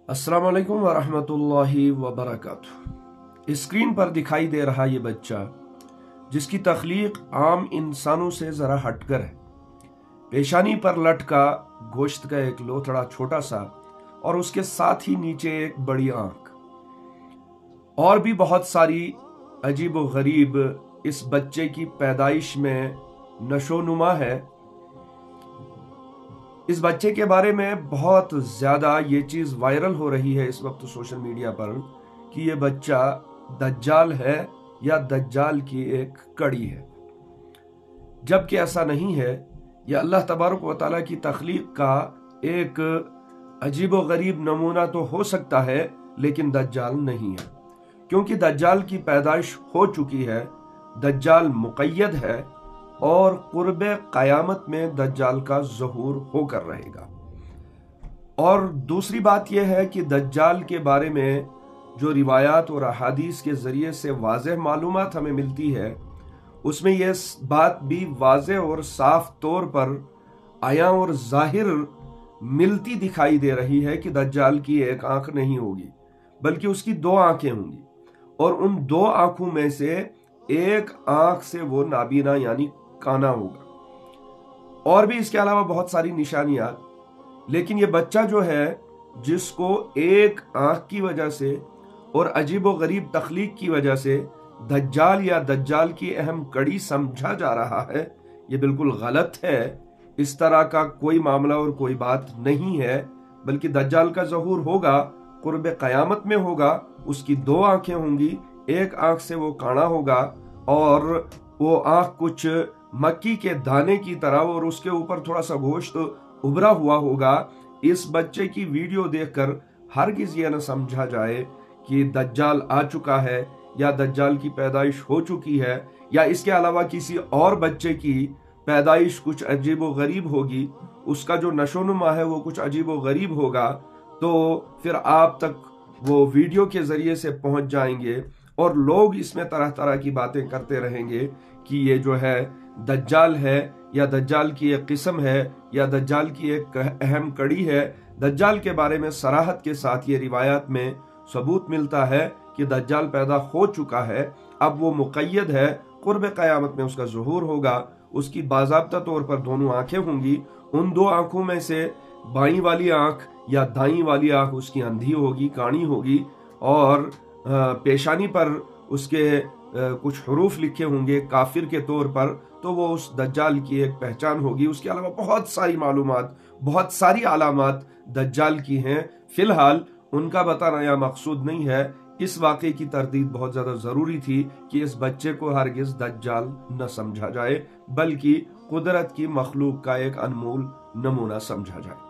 अस्सलाम वालेकुम वरहमतुल्लाहि वबरकातुहू। स्क्रीन पर दिखाई दे रहा ये बच्चा जिसकी तख्लीक आम इंसानों से जरा हटकर है, पेशानी पर लटका गोश्त का एक लोथड़ा छोटा सा और उसके साथ ही नीचे एक बड़ी आंख, और भी बहुत सारी अजीब व गरीब इस बच्चे की पैदाइश में नशोनुमा है। इस बच्चे के बारे में बहुत ज्यादा ये चीज वायरल हो रही है इस वक्त सोशल मीडिया पर कि ये बच्चा दज्जाल है या दज्जाल की एक कड़ी है, जबकि ऐसा नहीं है। यह अल्लाह तबारक व तआला की तख्लीक का एक अजीब व गरीब नमूना तो हो सकता है, लेकिन दज्जाल नहीं है, क्योंकि दज्जाल की पैदाइश हो चुकी है। दज्जाल मुक़य्यद है और कुर्बे क़यामत में दज्जाल का ज़हूर होकर रहेगा। और दूसरी बात यह है कि दज्जाल के बारे में जो रिवायात और अहादीस के ज़रिए से वाज़ेह मालूमात हमें मिलती है, उसमें यह बात भी वाज़ेह और साफ तौर पर आया और ज़ाहिर मिलती दिखाई दे रही है कि दज्जाल की एक आंख नहीं होगी, बल्कि उसकी दो आंखें होंगी, और उन दो आंखों में से एक आंख से वो नाबीना यानी काना होगा, और भी इसके अलावा बहुत सारी निशानियां। लेकिन ये बच्चा जो है, जिसको एक आंख की वजह से और अजीबो गरीब तख्लीक की वजह से दज्जाल या दज्जाल की अहम कड़ी समझा जा रहा है, ये बिल्कुल गलत है। इस तरह का कोई मामला और कोई बात नहीं है, बल्कि दज्जाल का ज़हूर होगा, कुर्ब क़यामत में होगा, उसकी दो आंखें होंगी, एक आंख से वो काना होगा और वो आंख कुछ मक्की के दाने की तरह और उसके ऊपर थोड़ा सा गोश्त उभरा हुआ होगा। इस बच्चे की वीडियो देखकर हरगिज ये न समझा जाए कि दज्जाल आ चुका है या दज्जाल की पैदाइश हो चुकी है, या इसके अलावा किसी और बच्चे की पैदाइश कुछ अजीब व गरीब होगी, उसका जो नशोनुमा है वो कुछ अजीब व गरीब होगा। तो फिर आप तक वो वीडियो के जरिए से पहुंच जाएंगे और लोग इसमें तरह तरह की बातें करते रहेंगे कि ये जो है दज्जाल है, या दज्जाल की एक किस्म है, या दज्जाल की एक अहम कड़ी है। दज्जाल के बारे में सराहत के साथ ये रिवायात में सबूत मिलता है कि दज्जाल पैदा हो चुका है, अब वो मुक़य्यद है, कुर्ब क़यामत में उसका ज़हूर होगा, उसकी बाज़ाब्ता तौर पर दोनों आंखें होंगी, उन दो आंखों में से बाईं वाली आंख या दाईं वाली आंख उसकी अंधी होगी, काणी होगी, और पेशानी पर उसके कुछ हरूफ लिखे होंगे काफिर के तौर पर, तो वो उस दज्जाल की एक पहचान होगी। उसके अलावा बहुत सारी मालूमात, बहुत सारी अलामात दज्जाल की हैं। फिलहाल उनका बताना यह मकसूद नहीं है। इस वाक़े की तरदीद बहुत ज़्यादा ज़रूरी थी कि इस बच्चे को हरगिज़ दज्जाल न समझा जाए, बल्कि कुदरत की मखलूक का एक अनमोल नमूना समझा जाए।